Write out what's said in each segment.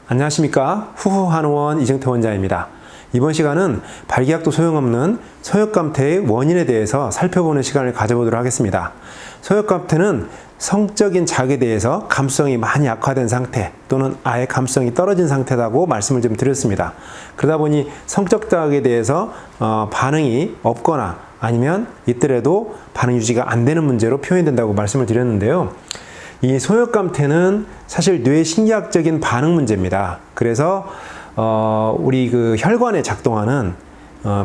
안녕하십니까. 후후한의원 이정태 원장입니다. 이번 시간은 발기약도 소용없는 소역감퇴의 원인에 대해서 살펴보는 시간을 가져보도록 하겠습니다. 소역감퇴는 성적인 자극에 대해서 감수성이 많이 약화된 상태 또는 아예 감수성이 떨어진 상태라고 말씀을 좀 드렸습니다. 그러다 보니 성적 자극에 대해서 반응이 없거나 아니면 있더라도 반응 유지가 안 되는 문제로 표현된다고 말씀을 드렸는데요. 이 소역감퇴는 사실 뇌신기학적인 반응 문제입니다. 그래서 우리 그 혈관에 작동하는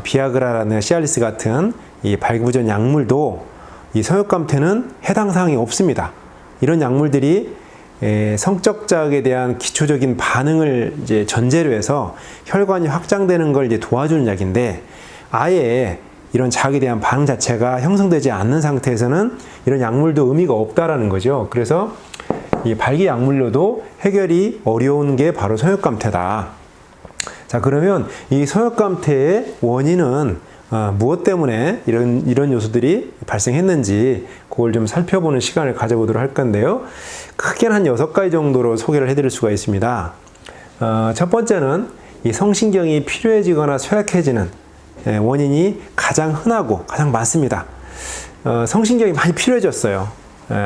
비아그라라는 시알리스 같은 이 발기부전 약물도 이 소역감퇴는 해당 사항이 없습니다. 이런 약물들이 성적 자극에 대한 기초적인 반응을 이제 전제로 해서 혈관이 확장되는 걸 이제 도와주는 약인데, 아예 이런 자극에 대한 반응 자체가 형성되지 않는 상태에서는 이런 약물도 의미가 없다라는 거죠. 그래서 이 발기 약물로도 해결이 어려운 게 바로 소역감퇴다. 자, 그러면 이 소역감퇴의 원인은 무엇 때문에 이런 요소들이 발생했는지 그걸 좀 살펴보는 시간을 가져보도록 할 건데요. 크게는 한 6가지 정도로 소개를 해드릴 수가 있습니다. 첫 번째는 이 성신경이 필요해지거나 쇠약해지는 원인이 가장 흔하고 가장 많습니다. 성신경이 많이 필요해졌어요.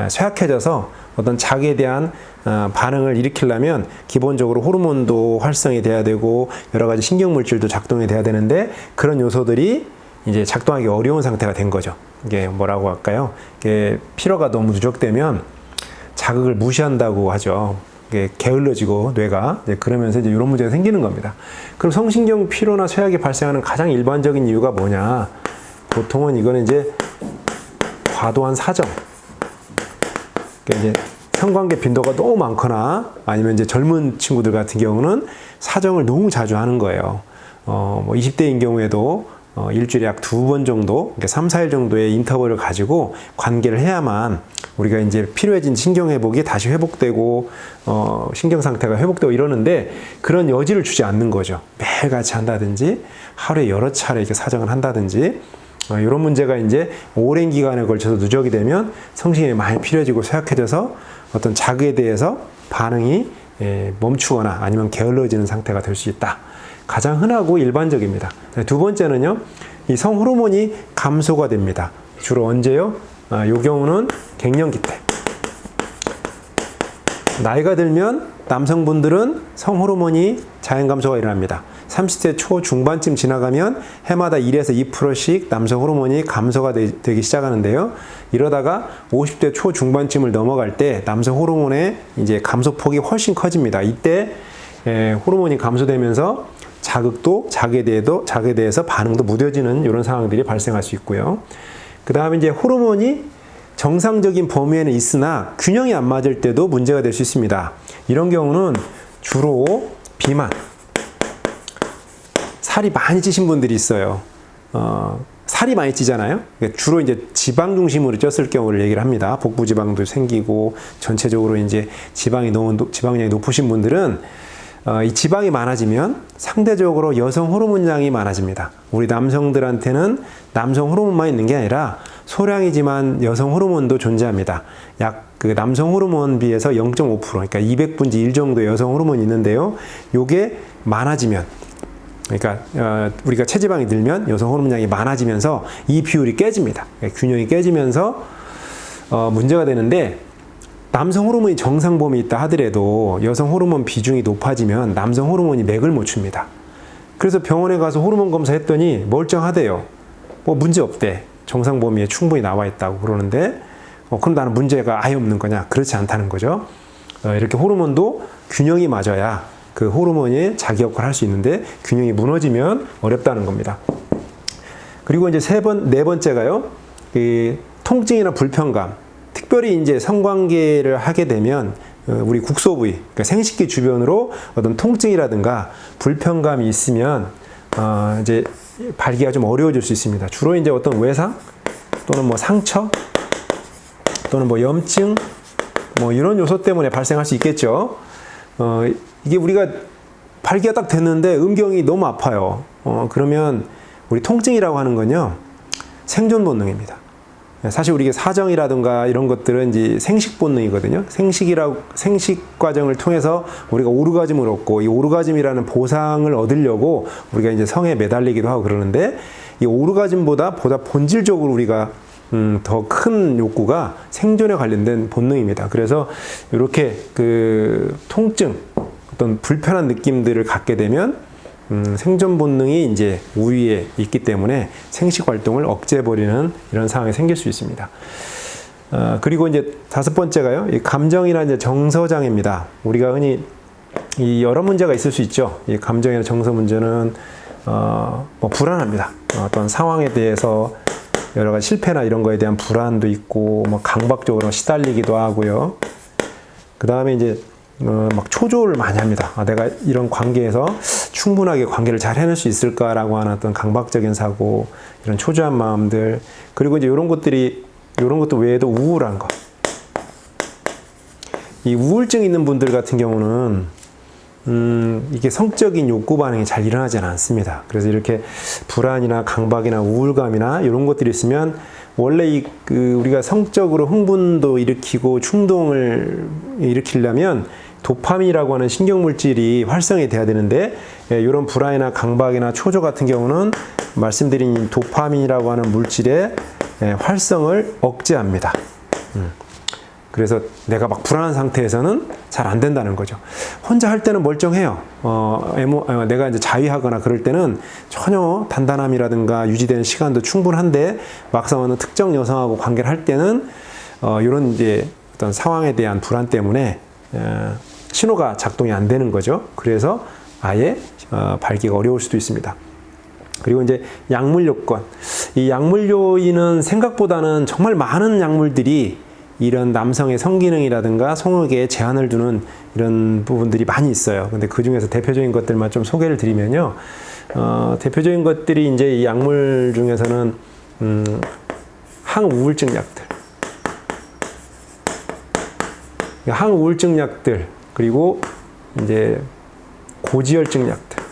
쇠약해져서 어떤 자극에 대한 반응을 일으키려면 기본적으로 호르몬도 활성이 돼야 되고 여러 가지 신경물질도 작동이 돼야 되는데, 그런 요소들이 이제 작동하기 어려운 상태가 된 거죠. 이게 뭐라고 할까요? 이게 피로가 너무 누적되면 자극을 무시한다고 하죠. 이게 게을러지고 뇌가 그러면서 이제 이런 문제가 생기는 겁니다. 그럼 성신경 피로나 쇠약이 발생하는 가장 일반적인 이유가 뭐냐? 보통은 이거는 이제 과도한 사정. 그러니까 이제 성관계 빈도가 너무 많거나 아니면 이제 젊은 친구들 같은 경우는 사정을 너무 자주 하는 거예요. 뭐 20대인 경우에도 일주일에 약 2번 정도, 3, 4일 정도의 인터벌을 가지고 관계를 해야만 우리가 이제 필요해진 신경 회복이 다시 회복되고 신경 상태가 회복되고 이러는데, 그런 여지를 주지 않는 거죠. 매일같이 한다든지 하루에 여러 차례 이렇게 사정을 한다든지 이런 문제가 이제 오랜 기간에 걸쳐서 누적이 되면 성신경이 많이 필요해지고 쇠약해져서 어떤 자극에 대해서 반응이 멈추거나 아니면 게을러지는 상태가 될 수 있다. 가장 흔하고 일반적입니다. 두 번째는요, 이 성호르몬이 감소가 됩니다. 주로 언제요? 이 경우는 갱년기 때. 나이가 들면 남성분들은 성호르몬이 자연 감소가 일어납니다. 30대 초중반쯤 지나가면 해마다 1에서 2%씩 남성 호르몬이 감소가 되기 시작하는데요. 이러다가 50대 초중반쯤을 넘어갈 때 남성 호르몬의 이제 감소폭이 훨씬 커집니다. 이때 호르몬이 감소되면서 자극에 대해서 반응도 무뎌지는 이런 상황들이 발생할 수 있고요. 그 다음에 이제 호르몬이 정상적인 범위에는 있으나 균형이 안 맞을 때도 문제가 될 수 있습니다. 이런 경우는 주로 비만, 살이 많이 찌신 분들이 있어요. 살이 많이 찌잖아요. 주로 이제 지방 중심으로 쪘을 경우를 얘기를 합니다. 복부 지방도 생기고 전체적으로 이제 지방량이 높으신 분들은 이 지방이 많아지면 상대적으로 여성 호르몬량이 많아집니다. 우리 남성들한테는 남성 호르몬만 있는 게 아니라 소량이지만 여성 호르몬도 존재합니다. 약 그 남성 호르몬 비해서 0.5%, 그러니까 200분의 1 정도의 여성 호르몬이 있는데요. 요게 많아지면, 그러니까 우리가 체지방이 늘면 여성 호르몬량이 많아지면서 이 비율이 깨집니다. 균형이 깨지면서 문제가 되는데, 남성 호르몬이 정상 범위에 있다 하더라도 여성 호르몬 비중이 높아지면 남성 호르몬이 맥을 못 춥니다. 그래서 병원에 가서 호르몬 검사했더니 멀쩡하대요. 뭐 문제 없대. 정상 범위에 충분히 나와 있다고 그러는데, 그럼 나는 문제가 아예 없는 거냐? 그렇지 않다는 거죠. 이렇게 호르몬도 균형이 맞아야 그 호르몬이 자기 역할을 할 수 있는데, 균형이 무너지면 어렵다는 겁니다. 그리고 이제 네 번째가요, 이 통증이나 불편감. 특별히 이제 성관계를 하게 되면 우리 국소 부위, 그러니까 생식기 주변으로 어떤 통증이라든가 불편감이 있으면 이제 발기가 좀 어려워질 수 있습니다. 주로 이제 어떤 외상 또는 뭐 상처 또는 뭐 염증 뭐 이런 요소 때문에 발생할 수 있겠죠. 이게 우리가 발기가 딱 됐는데 음경이 너무 아파요. 그러면 우리 통증이라고 하는 건요, 생존 본능입니다. 사실 우리가 사정이라든가 이런 것들은 이제 생식 본능이거든요. 생식 과정을 통해서 우리가 오르가즘을 얻고, 이 오르가즘이라는 보상을 얻으려고 우리가 이제 성에 매달리기도 하고 그러는데, 이 오르가즘보다 본질적으로 우리가 더 큰 욕구가 생존에 관련된 본능입니다. 그래서 이렇게 그 통증, 어떤 불편한 느낌들을 갖게 되면 생존 본능이 이제 우위에 있기 때문에 생식 활동을 억제해버리는 이런 상황이 생길 수 있습니다. 그리고 이제 다섯 번째가요, 이 감정이나 이제 정서 장애입니다. 우리가 흔히 이 여러 문제가 있을 수 있죠. 이 감정이나 정서 문제는 뭐 불안합니다. 어떤 상황에 대해서 여러 가지 실패나 이런 거에 대한 불안도 있고, 뭐 강박적으로 시달리기도 하고요. 그 다음에 이제 막 초조를 많이 합니다. 내가 이런 관계에서 충분하게 관계를 잘 해낼 수 있을까라고 하는 어떤 강박적인 사고, 이런 초조한 마음들, 그리고 이제 이런 것도 외에도 우울한 것. 이 우울증 있는 분들 같은 경우는 이게 성적인 욕구 반응이 잘 일어나지는 않습니다. 그래서 이렇게 불안이나 강박이나 우울감이나 이런 것들이 있으면 원래 우리가 성적으로 흥분도 일으키고 충동을 일으키려면 도파민이라고 하는 신경물질이 활성이 돼야 되는데, 이런 불안이나 강박이나 초조 같은 경우는 말씀드린 도파민이라고 하는 물질의 활성을 억제합니다. 그래서 내가 막 불안한 상태에서는 잘 안 된다는 거죠. 혼자 할 때는 멀쩡해요. 내가 이제 자위하거나 그럴 때는 전혀 단단함이라든가 유지되는 시간도 충분한데, 막상 어느 특정 여성하고 관계를 할 때는 이런 이제 어떤 상황에 대한 불안 때문에 신호가 작동이 안 되는 거죠. 그래서 아예 발기가 어려울 수도 있습니다. 그리고 이제 약물 요건. 이 약물 요인은 생각보다는 정말 많은 약물들이 이런 남성의 성기능이라든가 성욕에 제한을 두는 이런 부분들이 많이 있어요. 근데 그 중에서 대표적인 것들만 좀 소개를 드리면요. 대표적인 것들이 이제 이 약물 중에서는 항우울증 약들. 항우울증 약들, 그리고 이제 고지혈증 약들.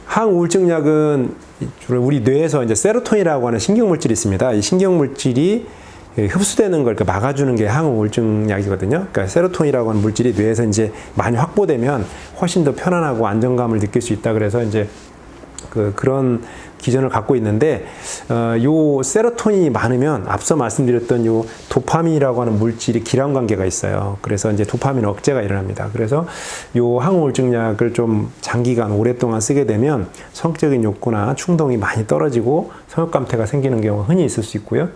항우울증 약은 주로 우리 뇌에서 이제 세로토닌이라고 하는 신경물질이 있습니다. 이 신경물질이 흡수되는 걸 막아주는 게 항우울증 약이거든요. 그러니까 세로토닌이라고 하는 물질이 뇌에서 이제 많이 확보되면 훨씬 더 편안하고 안정감을 느낄 수 있다. 그래서 이제 그런 기전을 갖고 있는데, 요 세로토닌이 많으면 앞서 말씀드렸던 요 도파민이라고 하는 물질이 기랑 관계가 있어요. 그래서 이제 도파민 억제가 일어납니다. 그래서 요 항우울증 약을 좀 장기간 오랫동안 쓰게 되면 성적인 욕구나 충동이 많이 떨어지고 성욕감퇴가 생기는 경우가 흔히 있을 수 있고요.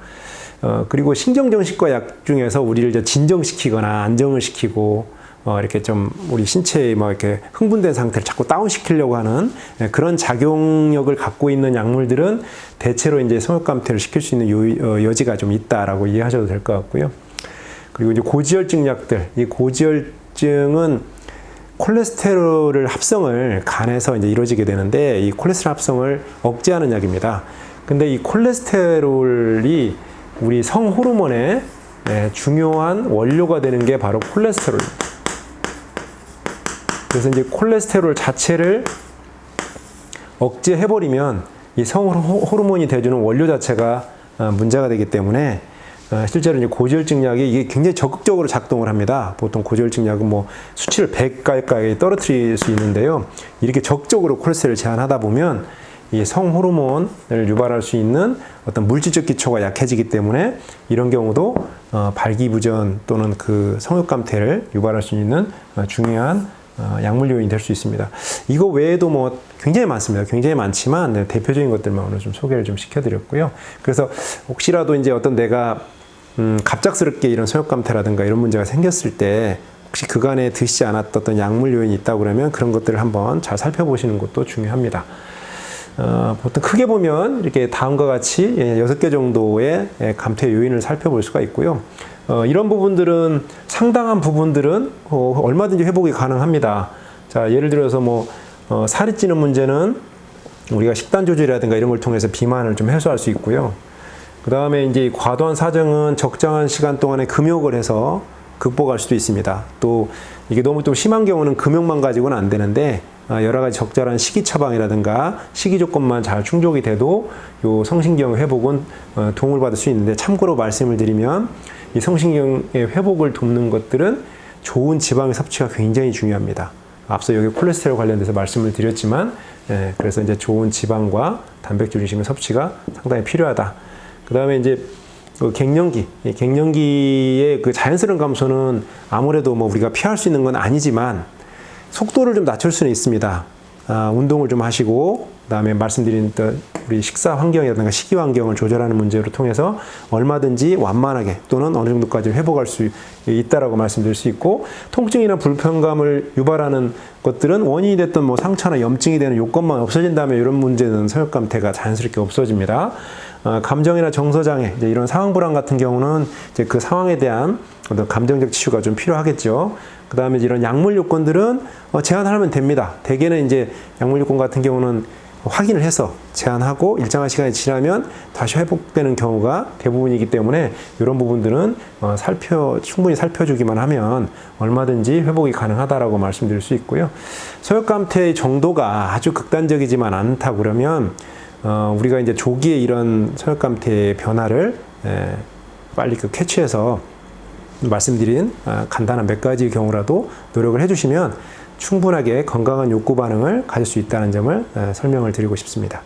그리고 신경정신과 약 중에서 우리를 이제 진정시키거나 안정을 시키고 이렇게 좀 우리 신체에 뭐 이렇게 흥분된 상태를 자꾸 다운시키려고 하는 그런 작용력을 갖고 있는 약물들은 대체로 이제 성욕감퇴를 시킬 수 있는 여지가 좀 있다라고 이해하셔도 될 것 같고요. 그리고 이제 고지혈증 약들, 이 고지혈증은 콜레스테롤 합성을 간에서 이제 이루어지게 되는데, 이 콜레스테롤 합성을 억제하는 약입니다. 근데 이 콜레스테롤이 우리 성 호르몬의 중요한 원료가 되는 게 바로 콜레스테롤입니다. 그래서 이제 콜레스테롤 자체를 억제해버리면 이 성 호르몬이 돼주는 원료 자체가 문제가 되기 때문에 실제로 이제 고지혈증 약이 이게 굉장히 적극적으로 작동을 합니다. 보통 고지혈증 약은 뭐 수치를 100 가까이 떨어뜨릴 수 있는데요. 이렇게 적극적으로 콜레스테롤을 제한하다 보면 이 성 호르몬을 유발할 수 있는 어떤 물질적 기초가 약해지기 때문에 이런 경우도 발기부전 또는 그 성욕감퇴를 유발할 수 있는 중요한 약물 요인이 될 수 있습니다. 이거 외에도 뭐 굉장히 많습니다. 굉장히 많지만 대표적인 것들만 오늘 좀 소개를 좀 시켜드렸고요. 그래서 혹시라도 이제 어떤 내가 갑작스럽게 이런 성욕감퇴라든가 이런 문제가 생겼을 때 혹시 그간에 드시지 않았던 어떤 약물 요인이 있다고 그러면 그런 것들을 한번 잘 살펴보시는 것도 중요합니다. 보통 크게 보면 이렇게 다음과 같이 6개 정도의 감퇴 요인을 살펴볼 수가 있고요. 이런 부분들은 상당한 부분들은 얼마든지 회복이 가능합니다. 자, 예를 들어서 뭐 살이 찌는 문제는 우리가 식단 조절이라든가 이런 걸 통해서 비만을 좀 해소할 수 있고요. 그 다음에 이제 과도한 사정은 적정한 시간 동안에 금욕을 해서 극복할 수도 있습니다. 또 이게 너무 좀 심한 경우는 금욕만 가지고는 안 되는데 여러 가지 적절한 식이 처방이라든가 식이 조건만 잘 충족이 돼도 요 성신경 회복은 도움을 받을 수 있는데, 참고로 말씀을 드리면 이 성신경의 회복을 돕는 것들은 좋은 지방의 섭취가 굉장히 중요합니다. 앞서 여기 콜레스테롤 관련돼서 말씀을 드렸지만, 그래서 이제 좋은 지방과 단백질 중심의 섭취가 상당히 필요하다. 그 다음에 이제 갱년기의 그 자연스러운 감소는 아무래도 뭐 우리가 피할 수 있는 건 아니지만 속도를 좀 낮출 수는 있습니다. 운동을 좀 하시고, 그다음에 말씀드린 우리 식사 환경이라든가 식이 환경을 조절하는 문제를 통해서 얼마든지 완만하게 또는 어느 정도까지 회복할 수 있다라고 말씀드릴 수 있고, 통증이나 불편감을 유발하는 것들은 원인이 됐던 뭐 상처나 염증이 되는 요건만 없어진다면 이런 문제는 서역감퇴가 자연스럽게 없어집니다. 감정이나 정서장애, 이제 이런 상황 불안 같은 경우는 이제 그 상황에 대한 어떤 감정적 치유가 좀 필요하겠죠. 그 다음에 이런 약물 요건들은 제한하면 됩니다. 대개는 이제 약물 요건 같은 경우는 확인을 해서 제한하고 일정한 시간이 지나면 다시 회복되는 경우가 대부분이기 때문에 이런 부분들은 충분히 살펴주기만 하면 얼마든지 회복이 가능하다라고 말씀드릴 수 있고요. 서역감퇴의 정도가 아주 극단적이지만 않다 그러면 우리가 이제 조기에 이런 서역감퇴의 변화를 빨리 캐치해서 말씀드린 간단한 몇 가지의 경우라도 노력을 해주시면 충분하게 건강한 욕구 반응을 가질 수 있다는 점을 설명을 드리고 싶습니다.